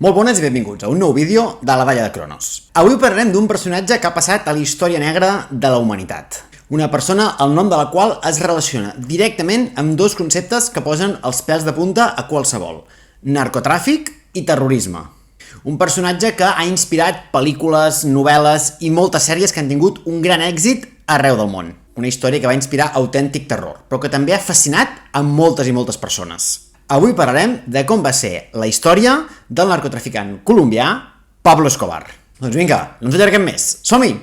Molt bones i benvinguts a un nou vídeo de la Dalla de Cronos. Avui parlarem d'un personatge que ha passat a la història negra de la humanitat. Una persona el nom de la qual es relaciona directament amb dos conceptes que posen els pèls de punta a qualsevol: narcotràfic i terrorisme. Un personatge que ha inspirat pel·lícules, novel·les i moltes sèries que han tingut un gran èxit arreu del món. Una història que va inspirar autèntic terror, però que també ha fascinat a moltes i moltes persones. Avui parlarem de com va ser la història del narcotraficant colombià Pablo Escobar. Doncs vinga, no ens allarguem més. Som-hi!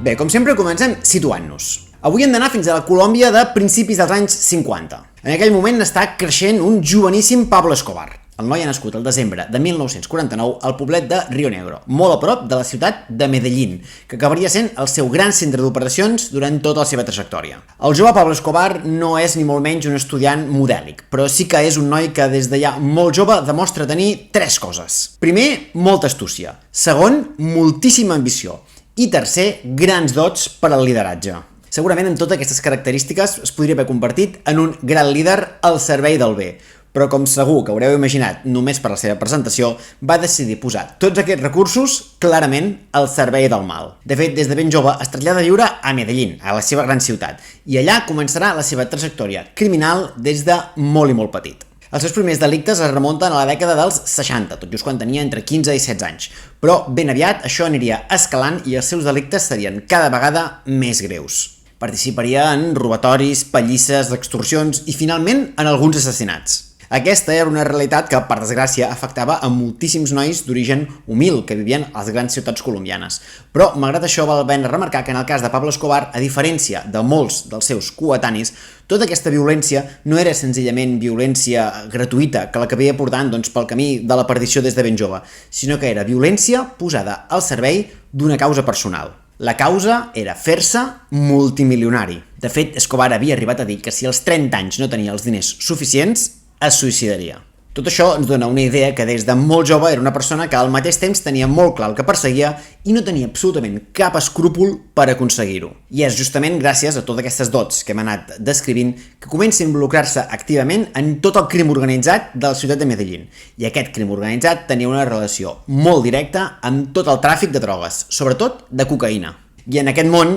Bé, com sempre comencem situant-nos. Avui hem d'anar fins a la Colòmbia de principis dels anys 50. En aquell moment està creixent un joveníssim Pablo Escobar. El noi ha nascut el desembre de 1949 al poblet de Río Negro, molt a prop de la ciutat de Medellín, que acabaria sent el seu gran centre d'operacions durant tota la seva trajectòria. El jove Pablo Escobar no és ni molt menys un estudiant modèlic, però sí que és un noi que des de ja molt jove demostra tenir tres coses. Primer, molta astúcia. Segon, moltíssima ambició. I tercer, grans dots per al lideratge. Segurament amb totes aquestes característiques es podria haver convertit en un gran líder al servei del bé, però com segur que haureu imaginat només per la seva presentació, va decidir posar tots aquests recursos clarament al servei del mal. De fet, des de ben jove es trasllada a viure a Medellín, a la seva gran ciutat, i allà començarà la seva trajectòria criminal des de molt i molt petit. Els seus primers delictes es remunten a la dècada dels 60, tot just quan tenia entre 15 i 16 anys, però ben aviat això aniria escalant i els seus delictes serien cada vegada més greus. Participaria en robatoris, pallisses, extorsions i finalment en alguns assassinats. Aquesta era una realitat que, per desgràcia, afectava a moltíssims nois d'origen humil que vivien a les grans ciutats colombianes. Però, malgrat això, val la pena remarcar que en el cas de Pablo Escobar, a diferència de molts dels seus coetanis, tota aquesta violència no era senzillament violència gratuïta que l'acabia portant pel camí de la perdició des de ben jove, sinó que era violència posada al servei d'una causa personal. La causa era fer-se multimilionari. De fet, Escobar havia arribat a dir que si als 30 anys no tenia els diners suficients, es suïcidaria. Tot això ens dona una idea que des de molt jove era una persona que al mateix temps tenia molt clar el que perseguia i no tenia absolutament cap escrúpol per aconseguir-ho. I és justament gràcies a totes aquestes dots que hem anat descrivint que comença a involucrar-se activament en tot el crim organitzat de la ciutat de Medellín. I aquest crim organitzat tenia una relació molt directa amb tot el tràfic de drogues, sobretot de cocaïna. I en aquest món,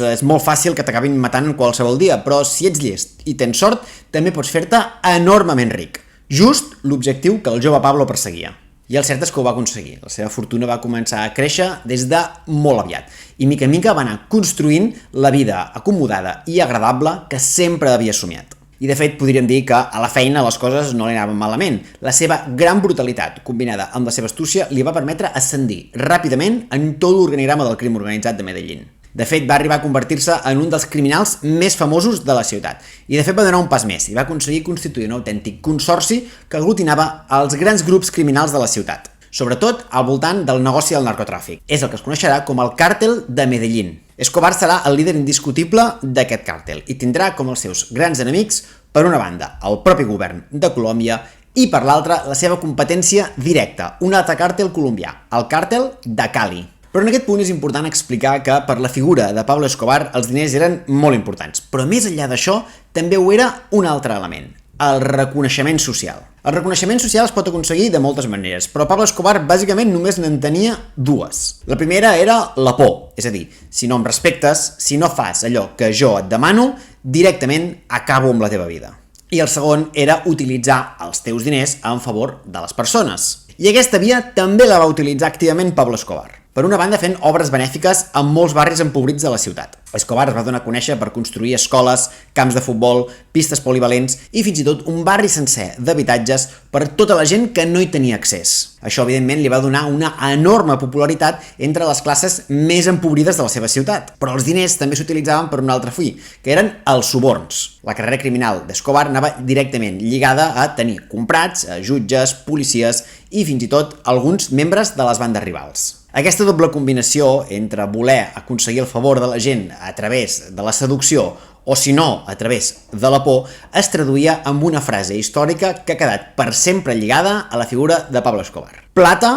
és molt fàcil que t'acabin matant qualsevol dia, però si ets llest i tens sort, també pots fer-te enormement ric. Just l'objectiu que el jove Pablo perseguia. I el cert és que ho va aconseguir. La seva fortuna va començar a créixer des de molt aviat. I mica en mica va anar construint la vida acomodada i agradable que sempre havia somiat. I de fet podríem dir que a la feina les coses no li anaven malament. La seva gran brutalitat, combinada amb la seva astúcia, li va permetre ascendir ràpidament en tot l'organigrama del crim organitzat de Medellín. De fet, va arribar a convertir-se en un dels criminals més famosos de la ciutat. I de fet va donar un pas més i va aconseguir constituir un autèntic consorci que aglutinava els grans grups criminals de la ciutat, sobretot al voltant del negoci del narcotràfic. És el que es coneixerà com el càrtel de Medellín. Escobar serà el líder indiscutible d'aquest càrtel i tindrà com els seus grans enemics, per una banda, el propi govern de Colòmbia i per l'altra, la seva competència directa, un altre càrtel colombià, el càrtel de Cali. Però en aquest punt és important explicar que per la figura de Pablo Escobar els diners eren molt importants, però més enllà d'això també ho era un altre element: el reconeixement social. El reconeixement social es pot aconseguir de moltes maneres, però Pablo Escobar bàsicament només n'en tenia dues. La primera era la por, és a dir, si no em respectes, si no fas allò que jo et demano, directament acabo amb la teva vida. I el segon era utilitzar els teus diners en favor de les persones. I aquesta via també la va utilitzar activament Pablo Escobar. Per una banda, fent obres benèfiques en molts barris empobrits de la ciutat. Escobar es va donar a conèixer per construir escoles, camps de futbol, pistes polivalents i fins i tot un barri sencer d'habitatges per tota la gent que no hi tenia accés. Això, evidentment, li va donar una enorme popularitat entre les classes més empobrides de la seva ciutat. Però els diners també s'utilitzaven per un altre fi, que eren els suborns. La carrera criminal d'Escobar anava directament lligada a tenir comprats, jutges, policies i fins i tot alguns membres de les bandes rivals. Aquesta doble combinació entre voler aconseguir el favor de la gent a través de la seducció o, si no, a través de la por, es traduïa en una frase històrica que ha quedat per sempre lligada a la figura de Pablo Escobar. Plata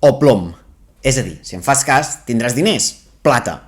o plom. És a dir, si em fas cas, tindràs diners, plata.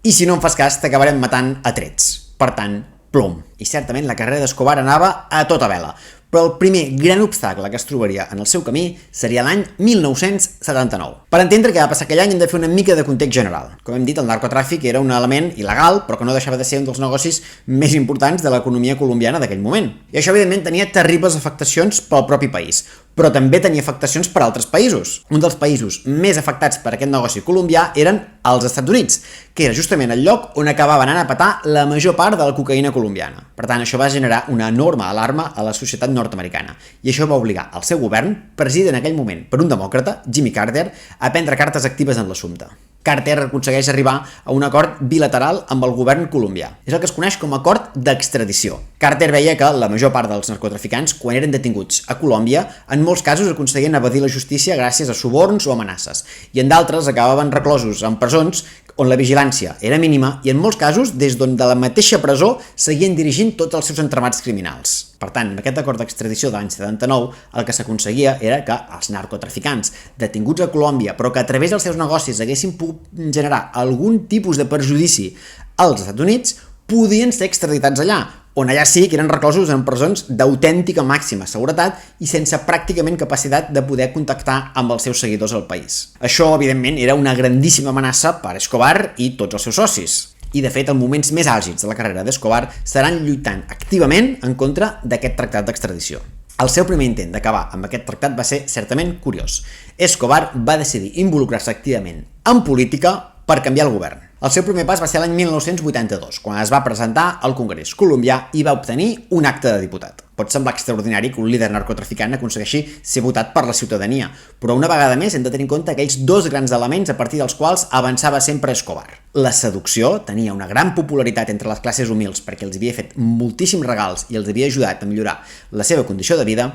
I si no em fas cas, t'acabarem matant a trets. Per tant, plom. I certament la carrera d'Escobar anava a tota vela. Però el primer gran obstacle que es trobaria en el seu camí seria l'any 1979. Per entendre què va passar aquell any hem de fer una mica de context general. Com hem dit, el narcotràfic era un element il·legal, però que no deixava de ser un dels negocis més importants de l'economia colombiana d'aquell moment. I això, evidentment, tenia terribles afectacions pel propi país, però també tenia afectacions per altres països. Un dels països més afectats per aquest negoci colombià eren els Estats Units, que era justament el lloc on acabava anant a petar la major part de la cocaïna colombiana. Per tant, això va generar una enorme alarma a la societat nord-americana, i això va obligar el seu govern, presidit en aquell moment per un demòcrata, Jimmy Carter, a prendre cartes actives en l'assumpte. Carter aconsegueix arribar a un acord bilateral amb el govern colombià. És el que es coneix com a acord d'extradició. Carter veia que la major part dels narcotraficants, quan eren detinguts a Colòmbia, en molts casos aconseguien evadir la justícia gràcies a suborns o amenaces, i en d'altres acabaven reclosos en presons on la vigilància era mínima i en molts casos des d'on de la mateixa presó seguien dirigint tots els seus entramats criminals. Per tant, amb aquest acord d'extradició de l'any 79, el que s'aconseguia era que els narcotraficants detinguts a Colòmbia, però que a través dels seus negocis haguessin pogut generar algun tipus de perjudici als Estats Units, podien ser extraditats allà, on allà sí que eren reclosos en presons d'autèntica màxima seguretat i sense pràcticament capacitat de poder contactar amb els seus seguidors al país. Això, evidentment, era una grandíssima amenaça per Escobar i tots els seus socis. I, de fet, els moments més àlgids de la carrera d'Escobar seran lluitant activament en contra d'aquest tractat d'extradició. El seu primer intent d'acabar amb aquest tractat va ser certament curiós. Escobar va decidir involucrar-se activament en política per canviar el govern. El seu primer pas va ser l'any 1982, quan es va presentar al Congrés colombià i va obtenir un acta de diputat. Pot semblar extraordinari que un líder narcotraficant aconsegueixi ser votat per la ciutadania, però una vegada més hem de tenir en compte aquells dos grans elements a partir dels quals avançava sempre Escobar. La seducció tenia una gran popularitat entre les classes humils perquè els havia fet moltíssims regals i els havia ajudat a millorar la seva condició de vida,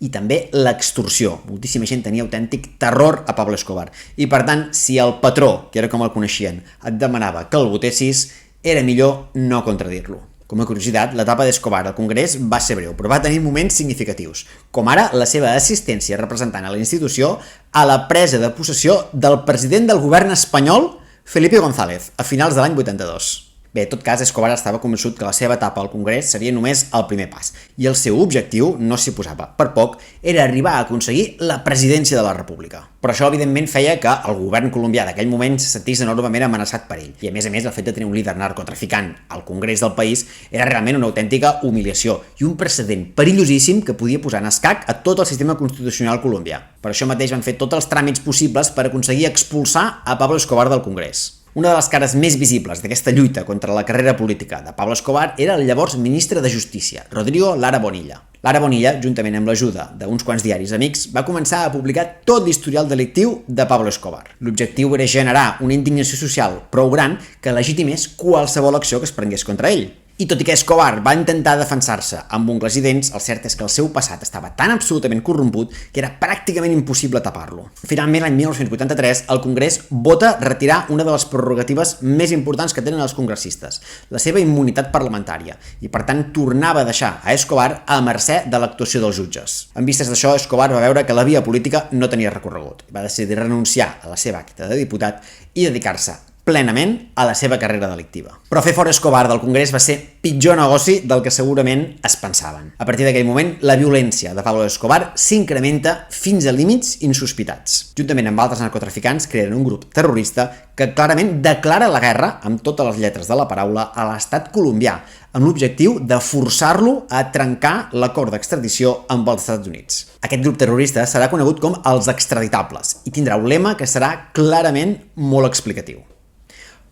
i també l'extorsió. Moltíssima gent tenia autèntic terror a Pablo Escobar. I per tant, si el patró, que era com el coneixien, et demanava que el votessis, era millor no contradir-lo. Com a curiositat, l'etapa d'Escobar al Congrés va ser breu, però va tenir moments significatius, com ara la seva assistència representant a la institució a la presa de possessió del president del govern espanyol, Felipe González, a finals de l'any 82. Bé, en tot cas, Escobar estava convençut que la seva etapa al Congrés seria només el primer pas, i el seu objectiu, no s'hi posava per poc, era arribar a aconseguir la presidència de la República. Però això, evidentment, feia que el govern colombià d'aquell moment se sentís enormement amenaçat per ell, i a més, el fet de tenir un líder narcotraficant al Congrés del país era realment una autèntica humiliació i un precedent perillosíssim que podia posar en escac a tot el sistema constitucional colombià. Per això mateix van fer tots els tràmits possibles per aconseguir expulsar a Pablo Escobar del Congrés. Una de les cares més visibles d'aquesta lluita contra la carrera política de Pablo Escobar era el llavors ministre de Justícia, Rodrigo Lara Bonilla. Lara Bonilla, juntament amb l'ajuda d'uns quants diaris amics, va començar a publicar tot l'historial delictiu de Pablo Escobar. L'objectiu era generar una indignació social prou gran que legitimés qualsevol acció que es prengués contra ell. I tot i que Escobar va intentar defensar-se amb ungles i dents, el cert és que el seu passat estava tan absolutament corromput que era pràcticament impossible tapar-lo. Finalment, l'any 1983, el Congrés vota retirar una de les prerrogatives més importants que tenen els congressistes, la seva immunitat parlamentària, i per tant tornava a deixar a Escobar a mercè de l'actuació dels jutges. En vistes d'això, Escobar va veure que la via política no tenia recorregut. Va decidir renunciar a la seva acta de diputat i dedicar-se plenament a la seva carrera delictiva. Però fer fora Escobar del Congrés va ser pitjor negoci del que segurament es pensaven. A partir d'aquell moment, la violència de Pablo Escobar s'incrementa fins a límits insospitats. Juntament amb altres narcotraficants creen un grup terrorista que clarament declara la guerra, amb totes les lletres de la paraula, a l'estat colombià, amb l'objectiu de forçar-lo a trencar l'acord d'extradició amb els Estats Units. Aquest grup terrorista serà conegut com els extraditables i tindrà un lema que serà clarament molt explicatiu.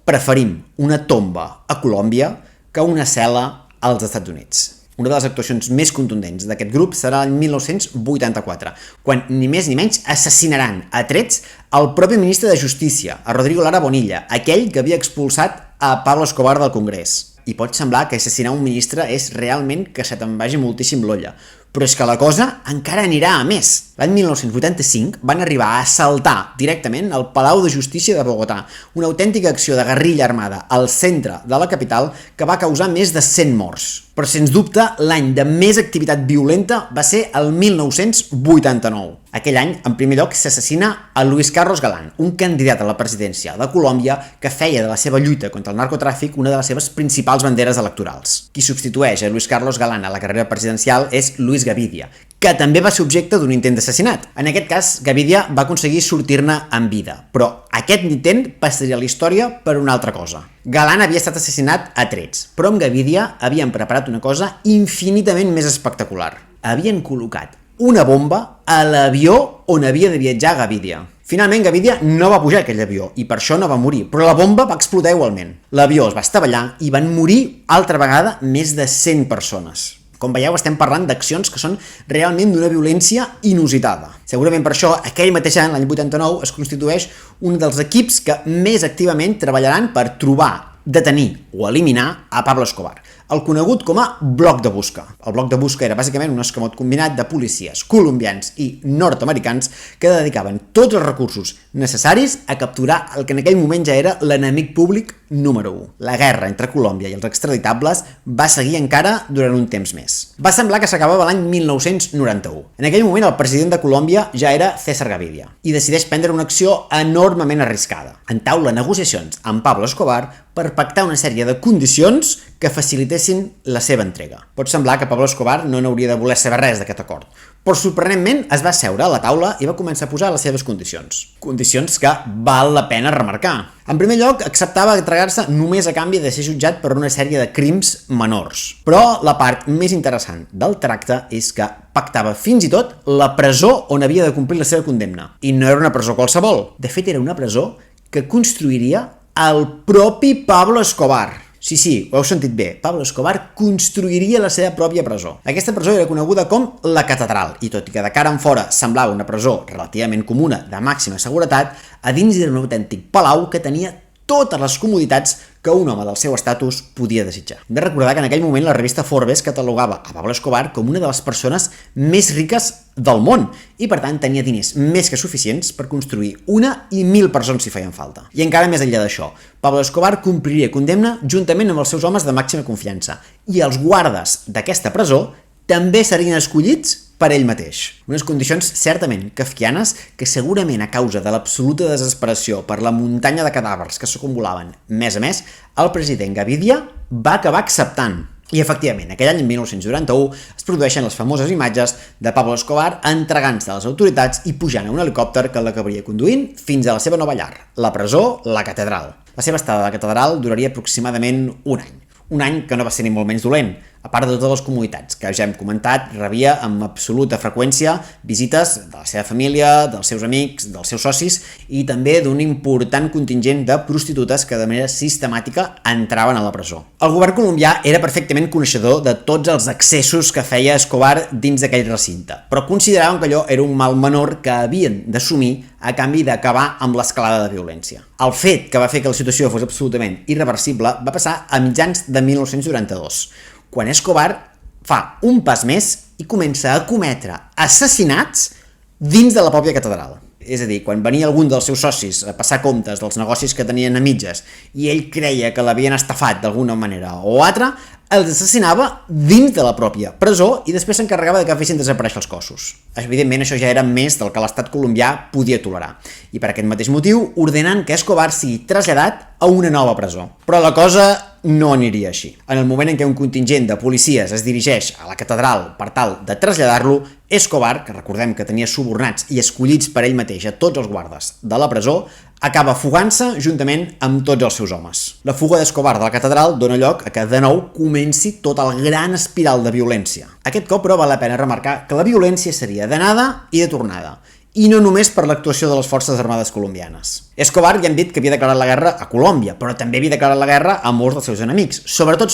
Preferim una tomba a Colòmbia que una cel·la als Estats Units. Una de les actuacions més contundents d'aquest grup serà l'any 1984, quan ni més ni menys assassinaran a trets el propi ministre de Justícia, a Rodrigo Lara Bonilla, aquell que havia expulsat a Pablo Escobar del Congrés. I pot semblar que assassinar un ministre és realment que se te'n vagi moltíssim l'olla, Però és que la cosa encara anirà a més. L'any 1985 van arribar a assaltar directament el Palau de Justícia de Bogotà, una autèntica acció de guerrilla armada al centre de la capital que va causar més de 100 morts. Però, sens dubte, l'any de més activitat violenta va ser el 1989. Aquell any, en primer lloc, s'assassina a Luis Carlos Galán, un candidat a la presidència de Colòmbia que feia de la seva lluita contra el narcotràfic una de les seves principals banderes electorals. Qui substitueix a Luis Carlos Galán a la carrera presidencial és Luis Gavidia, que també va ser objecte d'un intent d'assassinat. En aquest cas, Gavidia va aconseguir sortir-ne amb vida, però aquest intent passaria a la història per una altra cosa. Galán havia estat assassinat a trets, però amb Gavidia havien preparat una cosa infinitament més espectacular. Havien col·locat una bomba a l'avió on havia de viatjar Gavidia. Finalment, Gavidia no va pujar a aquell avió i per això no va morir, però la bomba va explotar igualment. L'avió es va estavellar i van morir altra vegada més de 100 persones. Com veieu, estem parlant d'accions que són realment d'una violència inusitada. Segurament per això, aquell mateix any, l'any 89, es constitueix un dels equips que més activament treballaran per trobar, detenir o eliminar a Pablo Escobar, el conegut com a Bloc de Busca. El Bloc de Busca era bàsicament un escamot combinat de policies colombians i nord-americans que dedicaven tots els recursos necessaris a capturar el que en aquell moment ja era l'enemic públic número 1. La guerra entre Colòmbia i els extraditables va seguir encara durant un temps més. Va semblar que s'acabava l'any 1991. En aquell moment el president de Colòmbia ja era César Gavidia i decideix prendre una acció enormement arriscada. Entaula negociacions amb Pablo Escobar per pactar una sèrie de condicions que facilitessin la seva entrega. Pot semblar que Pablo Escobar no n'hauria de voler saber res d'aquest acord, però sorprenentment es va asseure a la taula i va començar a posar les seves condicions. Condicions que val la pena remarcar. En primer lloc, acceptava entregar-se només a canvi de ser jutjat per una sèrie de crims menors. Però la part més interessant del tracte és que pactava fins i tot la presó on havia de complir la seva condemna. I no era una presó qualsevol. De fet, era una presó que construiria el propi Pablo Escobar. Sí, ho heu sentit bé. Pablo Escobar construiria la seva pròpia presó. Aquesta presó era coneguda com la Catedral, i tot i que de cara en fora semblava una presó relativament comuna de màxima seguretat, a dins era un autèntic palau que tenia totes les comoditats que un home del seu estatus podia desitjar. Hem de recordar que en aquell moment la revista Forbes catalogava a Pablo Escobar com una de les persones més riques del món i per tant tenia diners més que suficients per construir 1 i 1.000 presons si feien falta. I encara més enllà d'això, Pablo Escobar compliria condemna juntament amb els seus homes de màxima confiança i els guardes d'aquesta presó també serien escollits per ell mateix. Unes condicions certament kafkianes que segurament a causa de l'absoluta desesperació per la muntanya de cadàvers que s'acumulaven mes a mes, el president Gavidia va acabar acceptant. I efectivament, aquell any, en 1991, es produeixen les famoses imatges de Pablo Escobar entregant-se a les autoritats i pujant a un helicòpter que l'acabaria conduint fins a la seva nova llar, la presó, la Catedral. La seva estada a la Catedral duraria aproximadament un any. Un any que no va ser ni molt menys dolent. A part de totes les comoditats que ja hem comentat, rebia amb absoluta freqüència visites de la seva família, dels seus amics, dels seus socis i també d'un important contingent de prostitutes que de manera sistemàtica entraven a la presó. El govern colombià era perfectament coneixedor de tots els excessos que feia Escobar dins d'aquell recinte, però consideraven que allò era un mal menor que havien d'assumir a canvi d'acabar amb l'escalada de violència. El fet que va fer que la situació fos absolutament irreversible va passar a mitjans de 1992, quan Escobar fa un pas més i comença a cometre assassinats dins de la pròpia catedral. És a dir, quan venia algun dels seus socis a passar comptes dels negocis que tenien a mitges i ell creia que l'havien estafat d'alguna manera o altra, els assassinava dins de la pròpia presó i després s'encarregava de que fessin desaparèixer els cossos. Evidentment, això ja era més del que l'estat colombià podia tolerar. I per aquest mateix motiu ordenen que Escobar sigui traslladat a una nova presó. Però la cosa no aniria així. En el moment en què un contingent de policies es dirigeix a la catedral per tal de traslladar-lo, Escobar, que recordem que tenia subornats i escollits per ell mateix a tots els guardes de la presó, acaba fugant-se juntament amb tots els seus homes. La fuga d'Escobar de la catedral dona lloc a que de nou comenci tota la gran espiral de violència. Aquest cop, però, val la pena remarcar que la violència seria d'anada i de tornada, i no només per l'actuació de les forces armades colombianes. Escobar ja hem dit que havia declarat la guerra a Colòmbia, però també havia declarat la guerra a molts dels seus enemics, sobretot,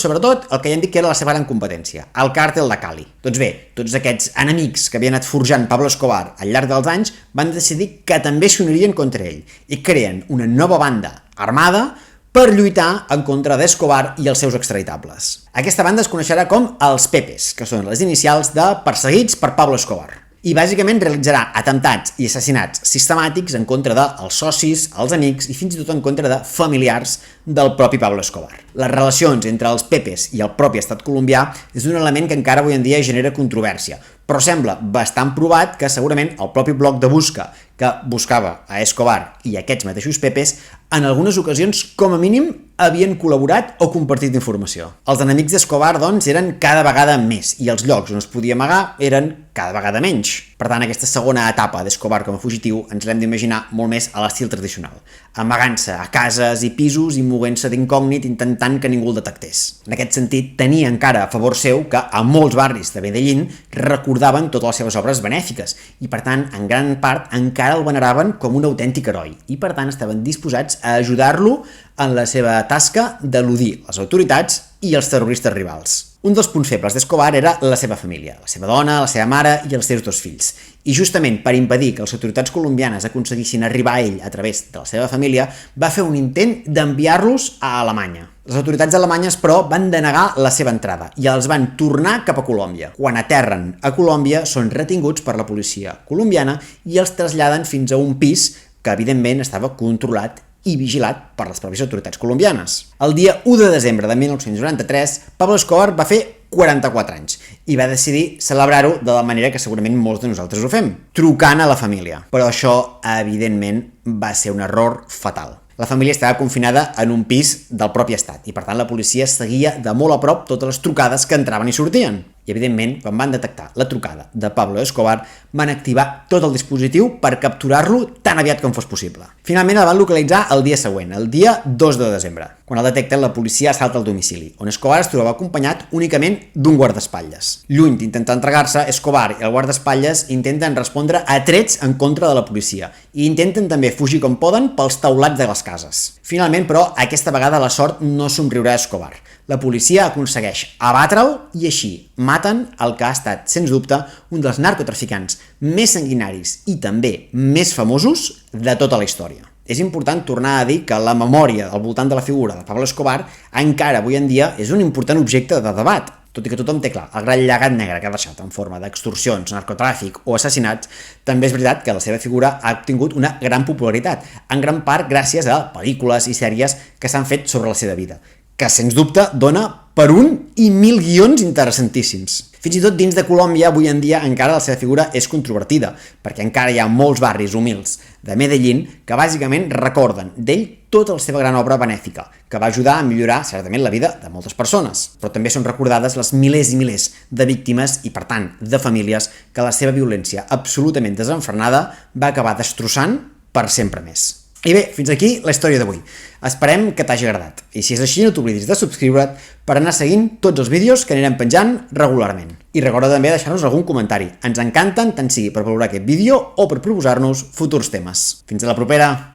el que ja hem dit que era la seva gran competència, el càrtel de Cali. Doncs bé, tots aquests enemics que havien anat forjant Pablo Escobar al llarg dels anys van decidir que també s'unirien contra ell i creen una nova banda armada per lluitar en contra d'Escobar i els seus extraditables. Aquesta banda es coneixerà com els Pepes, que són les inicials de Perseguits per Pablo Escobar. I bàsicament realitzarà atemptats i assassinats sistemàtics en contra dels socis, els amics i fins i tot en contra de familiars del propi Pablo Escobar. Les relacions entre els Pepes i el propi estat colombià és un element que encara avui en dia genera controvèrsia, però sembla bastant provat que segurament el propi bloc de busca que buscava a Escobar i aquests mateixos Pepes en algunes ocasions, com a mínim, havien col·laborat o compartit informació. Els enemics d'Escobar, doncs, eren cada vegada més i els llocs on es podia amagar eren cada vegada menys. Per tant, aquesta segona etapa d'Escobar com a fugitiu ens l'hem d'imaginar molt més a l'estil tradicional, amagant-se a cases i pisos i movent-se d'incògnit intentant que ningú el detectés. En aquest sentit, tenia encara a favor seu que a molts barris de Medellín recordaven totes les seves obres benèfiques i, per tant, en gran part encara el veneraven com un autèntic heroi i, per tant, estaven disposats a ajudar-lo en la seva tasca d'eludir les autoritats i els terroristes rivals. Un dels punts febles d'Escobar era la seva família, la seva dona, la seva mare i els seus 2 fills. I justament per impedir que les autoritats colombianes aconseguissin arribar a ell a través de la seva família, va fer un intent d'enviar-los a Alemanya. Les autoritats alemanyes, però, van denegar la seva entrada i els van tornar cap a Colòmbia. Quan aterren a Colòmbia, són retinguts per la policia colombiana i els traslladen fins a un pis que, evidentment, estava controlat i vigilat per les pròpies autoritats colombianes. El dia 1 de desembre de 1993, Pablo Escobar va fer 44 anys i va decidir celebrar-ho de la manera que segurament molts de nosaltres ho fem, trucant a la família. Però això, evidentment, va ser un error fatal. La família estava confinada en un pis del propi estat i, per tant, la policia seguia de molt a prop totes les trucades que entraven i sortien. I, evidentment, quan van detectar la trucada de Pablo Escobar, van activar tot el dispositiu per capturar-lo tan aviat com fos possible. Finalment el van localitzar el dia següent, el dia 2 de desembre. Quan el detecten, la policia assalta el domicili, on Escobar es trobava acompanyat únicament d'un guardaespatlles. Lluny d'intentar entregar-se, Escobar i el guardaespatlles intenten respondre a trets en contra de la policia i intenten també fugir com poden pels taulats de les cases. Finalment, però, aquesta vegada la sort no somriurà a Escobar. La policia aconsegueix abatre'l i així maten el que ha estat, sens dubte, un dels narcotraficants més sanguinaris i també més famosos de tota la història. És important tornar a dir que la memòria al voltant de la figura de Pablo Escobar encara avui en dia és un important objecte de debat, tot i que tothom té clar el gran llegat negre que ha deixat en forma d'extorsions, narcotràfic o assassinats. També és veritat que la seva figura ha obtingut una gran popularitat, en gran part gràcies a pel·lícules i sèries que s'han fet sobre la seva vida, que sens dubte dona per 1 i 1.000 guions interessantíssims. Fins i tot dins de Colòmbia, avui en dia encara la seva figura és controvertida, perquè encara hi ha molts barris humils de Medellín que bàsicament recorden d'ell tota la seva gran obra benèfica, que va ajudar a millorar certament la vida de moltes persones, però també són recordades les milers i milers de víctimes i, per tant, de famílies que la seva violència absolutament desenfrenada va acabar destrossant per sempre més. I bé, fins aquí la història d'avui. Esperem que t'hagi agradat. I si és així, no t'oblidis de subscriure't per anar seguint tots els vídeos que anirem penjant regularment. I recorda també deixar-nos algun comentari. Ens encanten, tant sigui per valorar aquest vídeo o per proposar-nos futurs temes. Fins a la propera!